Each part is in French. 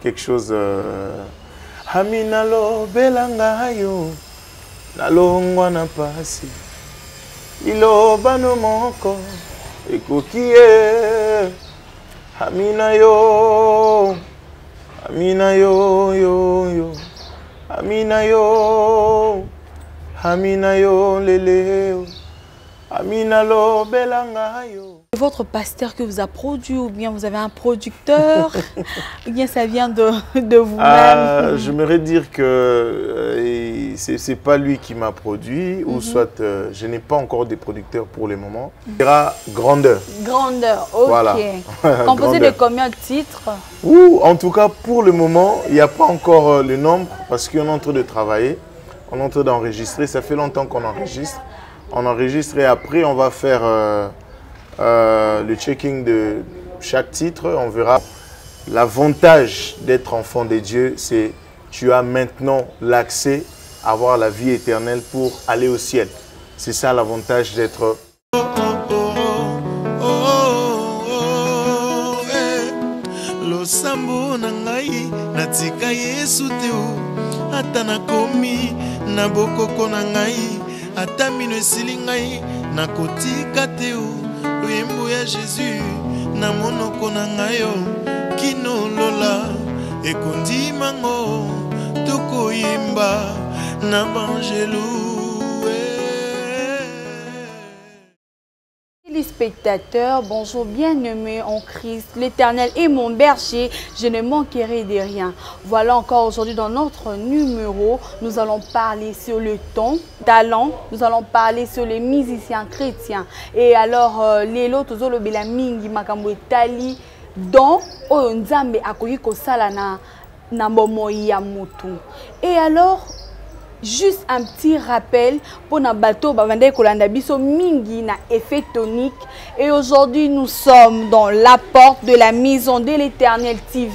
quelque chose. Haminalo belangayo, nalongwa na pasi, iloba no moko, ekokie, haminayo, haminayo yo yo, haminayo, haminayo leleo, haminalo belangayo. Votre pasteur que vous a produit ou bien vous avez un producteur ou bien ça vient de vous-même? J'aimerais dire que c'est pas lui qui m'a produit ou soit je n'ai pas encore de producteur pour le moment. Il y aura Grandeur. Grandeur, ok. Voilà. Composé de combien de titres? Ou en tout cas pour le moment, il n'y a pas encore le nombre parce qu'on est en train de travailler, on est en train d'enregistrer. Ça fait longtemps qu'on enregistre. On enregistre et après on va faire le checking de chaque titre. On verra. L'avantage d'être enfant de Dieu, c'est que tu as maintenant l'accès à avoir la vie éternelle pour aller au ciel. C'est ça l'avantage d'être... Yembo ya Jésus na monoko na ngayo kino lola ekondi mango toko yimba na bangelou. Téléspectateurs, bonjour, bien-aimés en Christ, l'Éternel est mon berger, je ne manquerai de rien. Voilà encore aujourd'hui dans notre numéro, nous allons parler sur le ton, talent, nous allons parler sur les musiciens chrétiens. Et alors, les lots, tozolo bela mingi makambo etali don oyo nzambe akoki kosala na bomoi ya mutu. Et alors, juste un petit rappel pour na bateau bavande kolanda biso mingi na effet tonique. Et aujourd'hui nous sommes dans la porte de la maison de l'Éternel TV.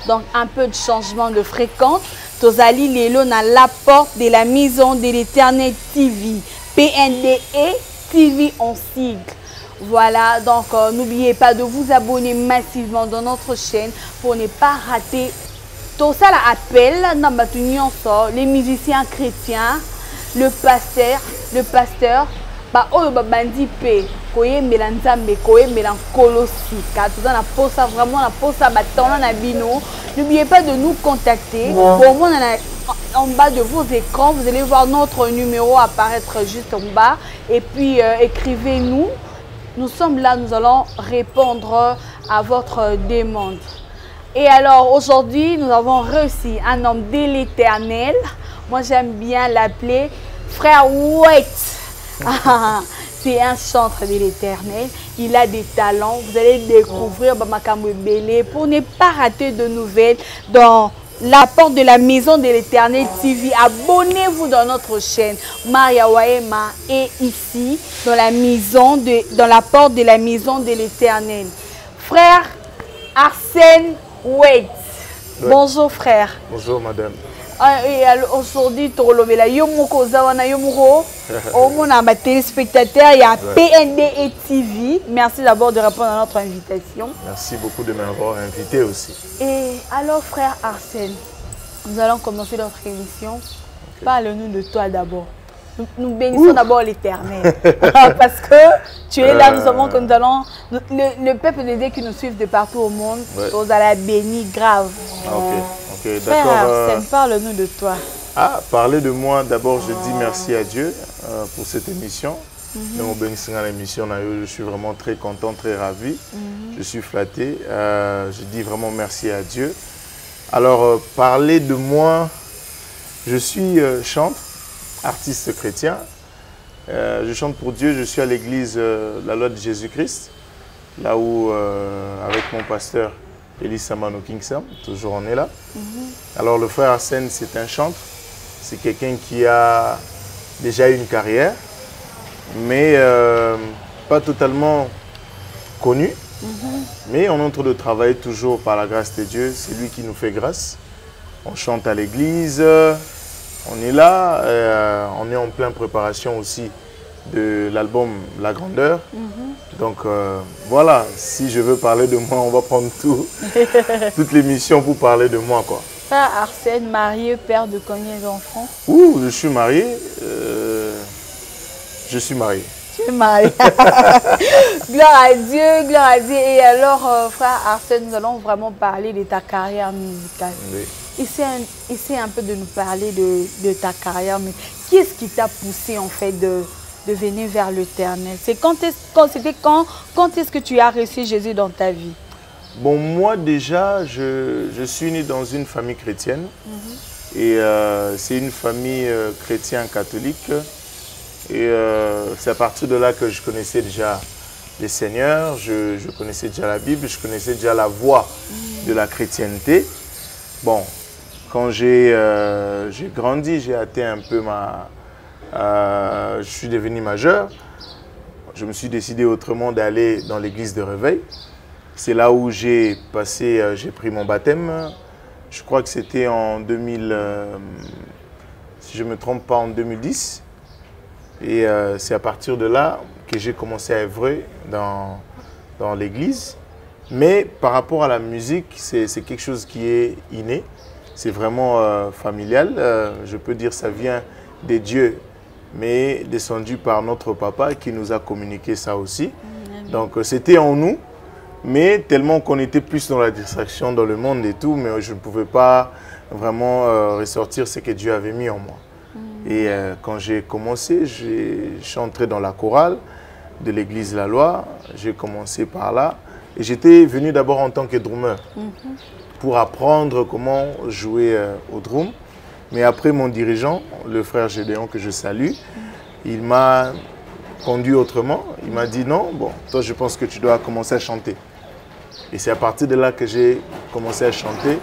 Donc un peu de changement de fréquence. Tozali lelo na la porte de la maison de l'Éternel TV. PNDE TV en sigle. Voilà, donc n'oubliez pas de vous abonner massivement dans notre chaîne pour ne pas rater tout ça l'appel dans les musiciens chrétiens, le pasteur, bah oh bah bandi pe, koye melanzambe, koye melankolossika, tout ça na posa vraiment na posa batona na bino. N'oubliez pas de nous contacter. Pour moi en bas de vos écrans, vous allez voir notre numéro apparaître juste en bas et puis écrivez-nous. Nous sommes là, nous allons répondre à votre demande. Et alors aujourd'hui, nous avons reçu un homme de l'Éternel. Moi, j'aime bien l'appeler Frère White. C'est un chanteur de l'Éternel. Il a des talents. Vous allez découvrir Bamakambo Belé pour ne pas rater de nouvelles dans la porte de la maison de l'Éternel TV. Abonnez-vous dans notre chaîne. Maria Waema est ici dans la porte de la maison de l'Éternel. Frère Arsène Wait. Bonjour frère. Bonjour madame. Et aujourd'hui, on téléspectateurs, il y a PNDE TV. Merci d'abord de répondre à notre invitation. Merci beaucoup de m'avoir invité aussi. Et alors frère Arsène, nous allons commencer notre émission. Okay. Parle-nous de toi d'abord. Nous bénissons d'abord l'Éternel. Parce que tu es là, nous savons que nous allons... Le peuple de Dieu qui nous suit de partout au monde, nous allons bénir grave. Ok, frère d'accord. Arsène, parle-nous de toi. Parler de moi, d'abord je dis merci à Dieu pour cette émission. Je suis vraiment très content, très ravi. Je suis flatté. Je dis vraiment merci à Dieu. Alors, parler de moi, je suis chanteur. Artiste chrétien, je chante pour Dieu, je suis à l'église La Loi de Jésus-Christ, là où avec mon pasteur Elie Samano Kingsam, toujours on est là. Alors le frère Arsène, c'est un chanteur, c'est quelqu'un qui a déjà eu une carrière, mais pas totalement connu, mais on est en train de travailler toujours par la grâce de Dieu, c'est lui qui nous fait grâce. On chante à l'église. On est là, on est en pleine préparation aussi de l'album La Grandeur. Donc voilà, si je veux parler de moi, on va prendre toute l'émission pour parler de moi, quoi. Frère Arsène, marié, père de combien d'enfants? Ouh, je suis marié. Je suis marié. Tu es marié. Gloire à Dieu, gloire à Dieu. Et alors, frère Arsène, nous allons vraiment parler de ta carrière musicale. Oui. Essaie un peu de nous parler de ta carrière. Mais qu'est-ce qui t'a poussé en fait de venir vers l'Éternel? Quand est-ce que tu as reçu Jésus dans ta vie? Bon, moi déjà, je suis né dans une famille chrétienne. Et c'est une famille chrétienne catholique. Et c'est à partir de là que je connaissais déjà les Seigneurs, je connaissais déjà la Bible, je connaissais déjà la voie de la chrétienté. Bon, quand j'ai grandi, j'ai atteint un peu je suis devenu majeur. Je me suis décidé autrement d'aller dans l'église de Réveil. C'est là où j'ai pris mon baptême. Je crois que c'était en 2000, si je ne me trompe pas, en 2010. Et c'est à partir de là que j'ai commencé à œuvrer dans l'église. Mais par rapport à la musique, c'est quelque chose qui est inné. C'est vraiment familial. Je peux dire que ça vient des dieux, mais descendu par notre papa qui nous a communiqué ça aussi. Donc c'était en nous, mais tellement qu'on était plus dans la distraction, dans le monde et tout, mais je ne pouvais pas vraiment ressortir ce que Dieu avait mis en moi. Et quand j'ai commencé, je suis entré dans la chorale de l'église La Loi. J'ai commencé par là. Et j'étais venu d'abord en tant que drummer pour apprendre comment jouer au drum. Mais après, mon dirigeant, le frère Gédéon que je salue, il m'a conduit autrement. Il m'a dit non, bon, toi je pense que tu dois commencer à chanter. Et c'est à partir de là que j'ai commencé à chanter.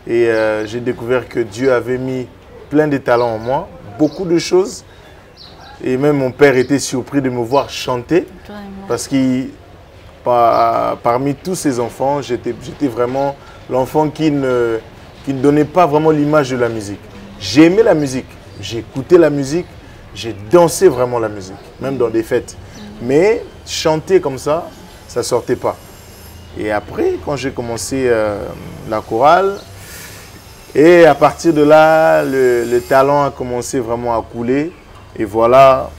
Et j'ai découvert que Dieu avait mis plein de talents en moi, beaucoup de choses. Et même mon père était surpris de me voir chanter. Parce que parmi tous ces enfants, j'étais vraiment l'enfant qui ne donnait pas vraiment l'image de la musique. J'aimais la musique, j'écoutais la musique, j'ai dansé vraiment la musique, même dans des fêtes. Mais chanter comme ça, ça ne sortait pas. Et après, quand j'ai commencé la chorale, et à partir de là, le talent a commencé vraiment à couler. Et voilà,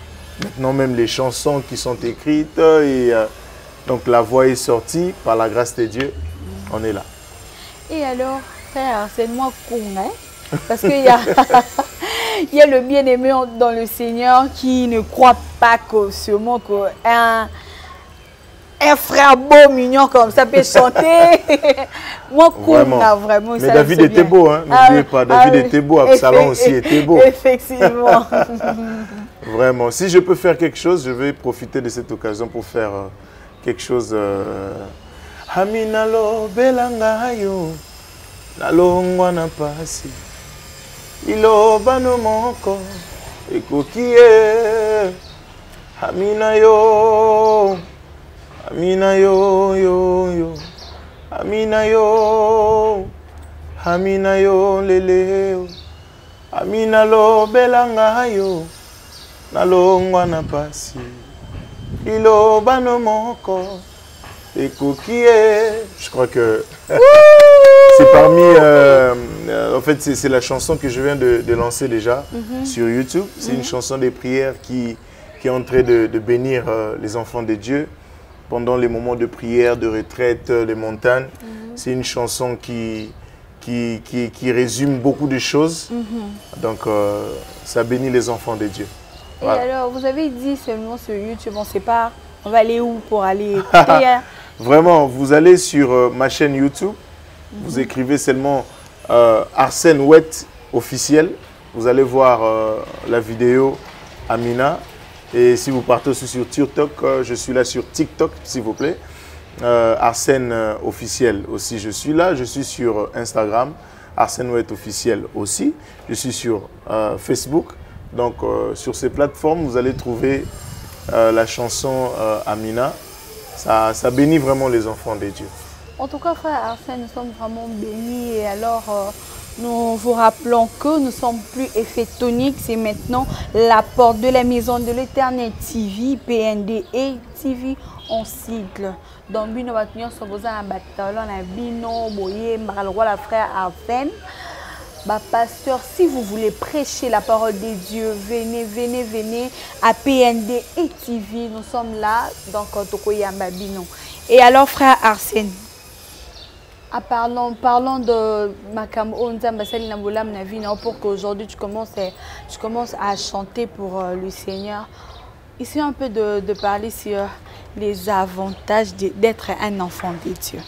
maintenant même les chansons qui sont écrites. Et donc la voix est sortie par la grâce de Dieu. On est là. Et alors, frère, c'est moi hein? Parce qu'il y a, il y a le bien-aimé dans le Seigneur qui ne croit pas que sûrement qu'un frère beau, mignon comme ça peut chanter. Moi, vraiment. Mais David était beau, hein? N'oubliez pas, David était beau, Absalom aussi était beau. Effectivement. Vraiment. Si je peux faire quelque chose, je vais profiter de cette occasion pour faire quelque chose. Haminalo belangayo, nalongwa na pasi, iloba no moko, ekokie, haminayo. Amina yo yo yo, Amina yo, Amina yo lele, Amina lo belanga yo, nalongwa na pasi, ilo bano moko, ekokie. Je crois que c'est parmi, en fait c'est la chanson que je viens de lancer déjà sur YouTube. C'est une chanson des prières qui est en train de bénir les enfants de Dieu. Pendant les moments de prière, de retraite, les montagnes, c'est une chanson qui résume beaucoup de choses. Donc, ça bénit les enfants de Dieu. Voilà. Et alors, vous avez dit seulement sur YouTube, on ne sait pas, on va aller où pour aller écouter hein? Vraiment, vous allez sur ma chaîne YouTube, vous écrivez seulement Arsène Ouette officiel, vous allez voir la vidéo Amina. Et si vous partez aussi sur TikTok, je suis là sur TikTok, s'il vous plaît. Arsène officiel aussi, je suis là. Je suis sur Instagram, Arsène Ouette officiel aussi. Je suis sur Facebook. Donc, sur ces plateformes, vous allez trouver la chanson Amina. Ça bénit vraiment les enfants de Dieu. En tout cas, frère Arsène, nous sommes vraiment bénis. Et alors, Nous vous rappelons que nous sommes plus effet tonique, c'est maintenant la porte de la maison de l'Éternel TV, PND et TV en sigle. Donc, nous avons besoin de bataillon, bino, boye, la frère Arsène. Bah, pasteur, si vous voulez prêcher la parole de Dieu, venez à PND et TV. Nous sommes là, donc Tokoyamba Bino. Et alors, frère Arsène, parlons de Makam Onzambasali Nambolam Navina pour qu'aujourd'hui tu commences à chanter pour le Seigneur. Ici, un peu de parler sur les avantages d'être un enfant de Dieu.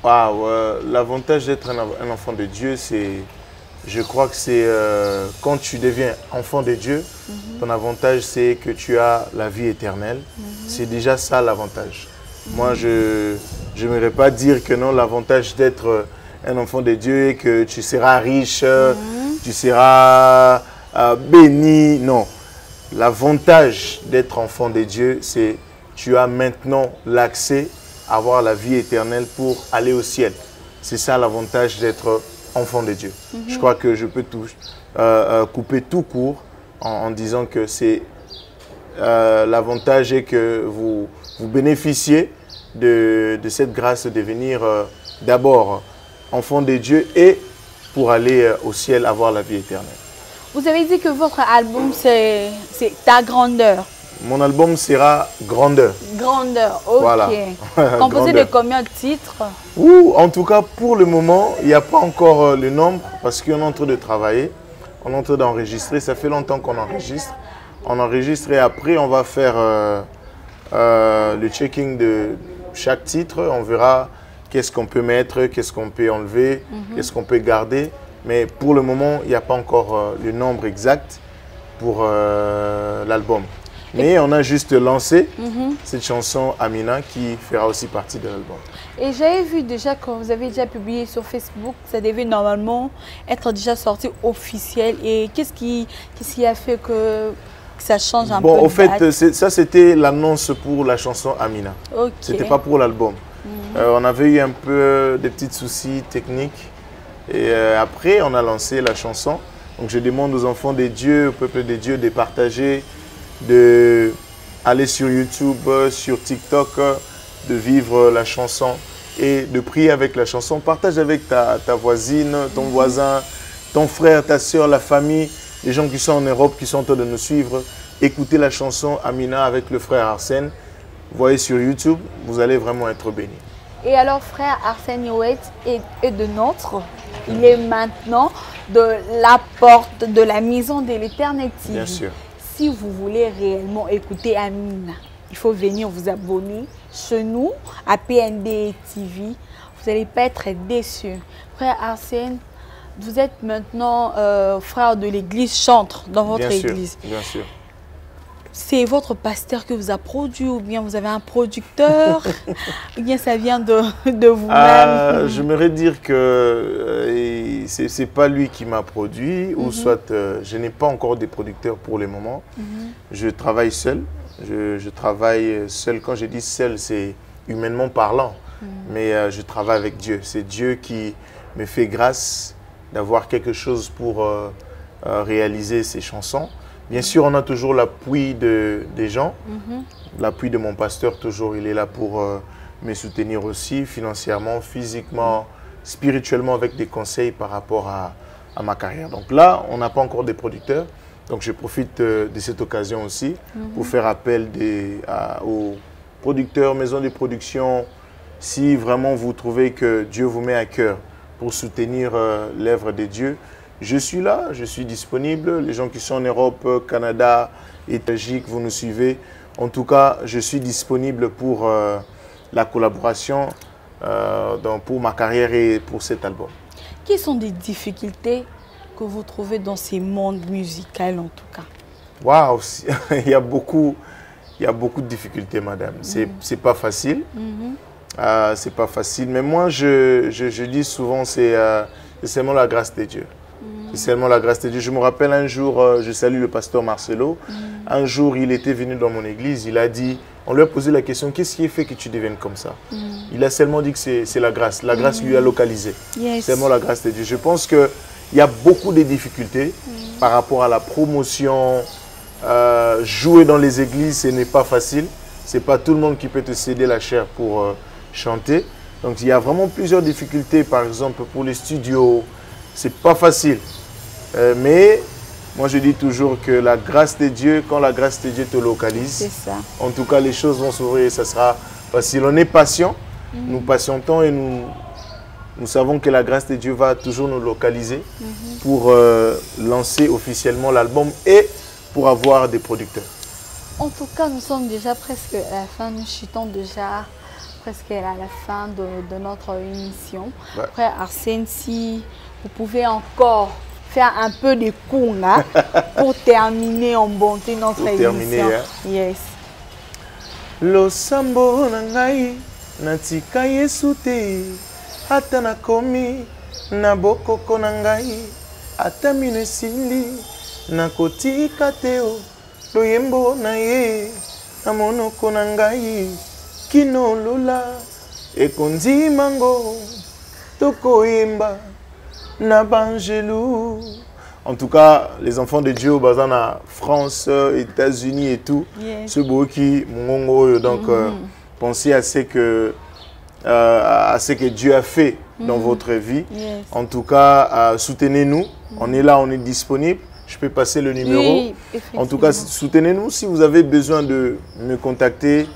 Wow, l'avantage d'être un enfant de Dieu, je crois que c'est quand tu deviens enfant de Dieu, ton avantage c'est que tu as la vie éternelle. C'est déjà ça l'avantage. Moi, je n'aimerais pas dire que non, l'avantage d'être un enfant de Dieu est que tu seras riche, tu seras béni. Non, l'avantage d'être enfant de Dieu, c'est que tu as maintenant l'accès à avoir la vie éternelle pour aller au ciel. C'est ça l'avantage d'être enfant de Dieu. Je crois que je peux couper tout court en disant que c'est l'avantage est que vous bénéficiez de cette grâce de devenir d'abord enfant de Dieu et pour aller au ciel avoir la vie éternelle. Vous avez dit que votre album, c'est ta grandeur. Mon album sera Grandeur. Grandeur, ok. Voilà. Composé de combien de titres? En tout cas, pour le moment, il n'y a pas encore le nombre parce qu'on est en train de travailler, on est en train d'enregistrer. Ça fait longtemps qu'on enregistre. On enregistre et après, on va faire le checking de chaque titre. On verra qu'est-ce qu'on peut mettre, qu'est-ce qu'on peut enlever, qu'est-ce qu'on peut garder. Mais pour le moment, il n'y a pas encore le nombre exact pour l'album. Mais on a juste lancé cette chanson Amina qui fera aussi partie de l'album. Et j'avais vu déjà quand vous avez déjà publié sur Facebook, ça devait normalement être déjà sorti officiel. Et qu'est-ce qui a fait que ça change un peu? Bon, au fait, ça c'était l'annonce pour la chanson Amina. Okay. C'était pas pour l'album. On avait eu un peu des petits soucis techniques. Et après, on a lancé la chanson. Donc je demande aux enfants de Dieu, au peuple de Dieu de partager, d'aller sur YouTube, sur TikTok, de vivre la chanson et de prier avec la chanson. Partage avec ta voisine, ton voisin, ton frère, ta soeur, la famille, les gens qui sont en Europe, qui sont en train de nous suivre. Écoutez la chanson Amina avec le frère Arsène. Voyez sur YouTube, vous allez vraiment être bénis. Et alors, frère Arsène Youet est de notre. Il est maintenant de la porte de la maison de l'Éternel TV. Bien sûr. Si vous voulez réellement écouter Amina, il faut venir vous abonner chez nous à PND TV. Vous n'allez pas être déçus. Frère Arsène, vous êtes maintenant frère de l'église Chantre dans votre église. Bien sûr. C'est votre pasteur qui vous a produit ou bien vous avez un producteur ou bien ça vient de vous-même? J'aimerais dire que ce n'est pas lui qui m'a produit ou soit je n'ai pas encore de producteur pour le moment. Je travaille seul. Je travaille seul. Quand je dis seul, c'est humainement parlant. Mais je travaille avec Dieu. C'est Dieu qui me fait grâce d'avoir quelque chose pour réaliser ces chansons. Bien sûr, on a toujours l'appui des gens, l'appui de mon pasteur, toujours, il est là pour me soutenir aussi, financièrement, physiquement, spirituellement, avec des conseils par rapport à ma carrière. Donc là, on n'a pas encore de producteurs, donc je profite de cette occasion aussi pour faire appel aux producteurs, maisons de production, si vraiment vous trouvez que Dieu vous met à cœur pour soutenir l'œuvre de Dieu. Je suis là, je suis disponible. Les gens qui sont en Europe, Canada et Belgique, vous nous suivez. En tout cas, je suis disponible pour la collaboration, pour ma carrière et pour cet album. Quelles sont les difficultés que vous trouvez dans ces mondes musicaux en tout cas? Waouh, il y a beaucoup de difficultés, madame. C'est pas facile. C'est pas facile. Mais moi, je dis souvent, c'est seulement la grâce de Dieu. C'est seulement la grâce de Dieu. Je me rappelle un jour, je salue le pasteur Marcelo. Un jour, il était venu dans mon église. Il a dit, On lui a posé la question, qu'est-ce qui a fait que tu deviennes comme ça? Il a seulement dit que c'est la grâce. La grâce lui a localisé. Yes. Seulement la grâce de Dieu. Je pense qu'il y a beaucoup de difficultés par rapport à la promotion. Jouer dans les églises, ce n'est pas facile. Ce n'est pas tout le monde qui peut te céder la chair pour chanter. Donc il y a vraiment plusieurs difficultés, par exemple pour les studios. Ce n'est pas facile. Mais moi je dis toujours que la grâce de Dieu, quand la grâce de Dieu te localise, en tout cas les choses vont s'ouvrir et ça sera facile. On est patient, nous patientons et nous savons que la grâce de Dieu va toujours nous localiser pour lancer officiellement l'album et pour avoir des producteurs. En tout cas, nous sommes déjà presque à la fin, nous chutons déjà presque à la fin de notre émission. Ouais. Frère Arsène, si vous pouvez encore faire un peu de kunga pour terminer en bonté notre émission. Yes. Lo sambo nangai natika Yesu te ata nakomi na bokoko nangai ata minesili nakotika teo loyembo na ye na monoko nangai kino lola ekondi mango tokoyemba na bangelou. En tout cas, les enfants de Dieu au Bazana, France, États-Unis et tout, ce beau qui mongo donc pensez à ce que Dieu a fait dans votre vie. En tout cas, soutenez-nous. On est là, on est disponible. Je peux passer le numéro. Oui, en tout cas, soutenez-nous. Si vous avez besoin de me contacter,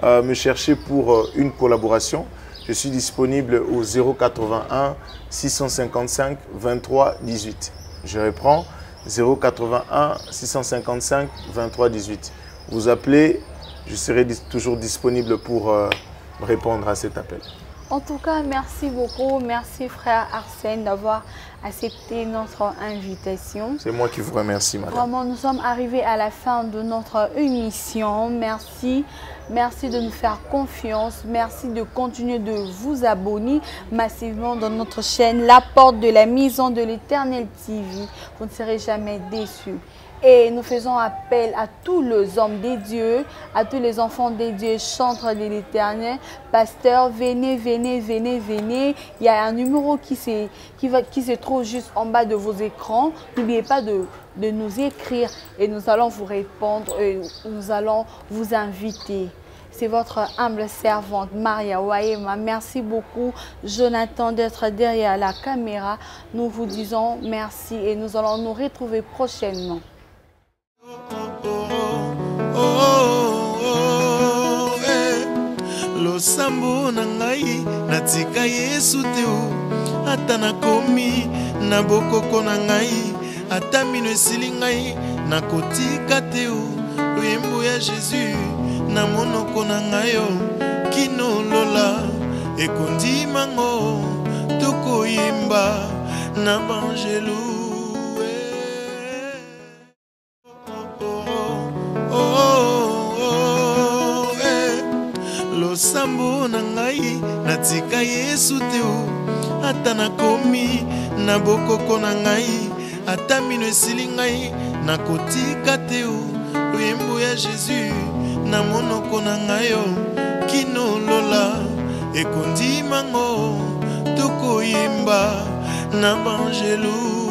me chercher pour une collaboration, je suis disponible au 081 655 23 18. Je reprends 081 655 23 18. Vous appelez, je serai toujours disponible pour répondre à cet appel. En tout cas, merci beaucoup. Merci frère Arsène d'avoir accepté notre invitation. C'est moi qui vous remercie, madame. Vraiment, nous sommes arrivés à la fin de notre émission. Merci. Merci de nous faire confiance. Merci de continuer de vous abonner massivement dans notre chaîne La Porte de la Maison de l'Éternel TV. Vous ne serez jamais déçus. Et nous faisons appel à tous les hommes de Dieu, à tous les enfants de Dieu, chantres de l'Éternel. Pasteur, venez, venez, venez, venez. Il y a un numéro qui se trouve juste en bas de vos écrans. N'oubliez pas de nous écrire et nous allons vous répondre et nous allons vous inviter. C'est votre humble servante Maria Waema. Merci beaucoup Jonathan d'être derrière la caméra. Nous vous disons merci et nous allons nous retrouver prochainement. Losambo nangai natika Yesu teo ata nakomi na bokoko nangai ata mino esili ngai nakotika teo loyembo ya Jésus na monoko nangai yo kino lola ekondi mango tokoyemba na bangelou. Losambo nangai natika Yesu teo ata nakomi na bokoko nangai ata mino esili ngai nakotika teo loyembo ya Jésus na monoko nangai yo kino lola ekondi mango tokoyemba na bangelou.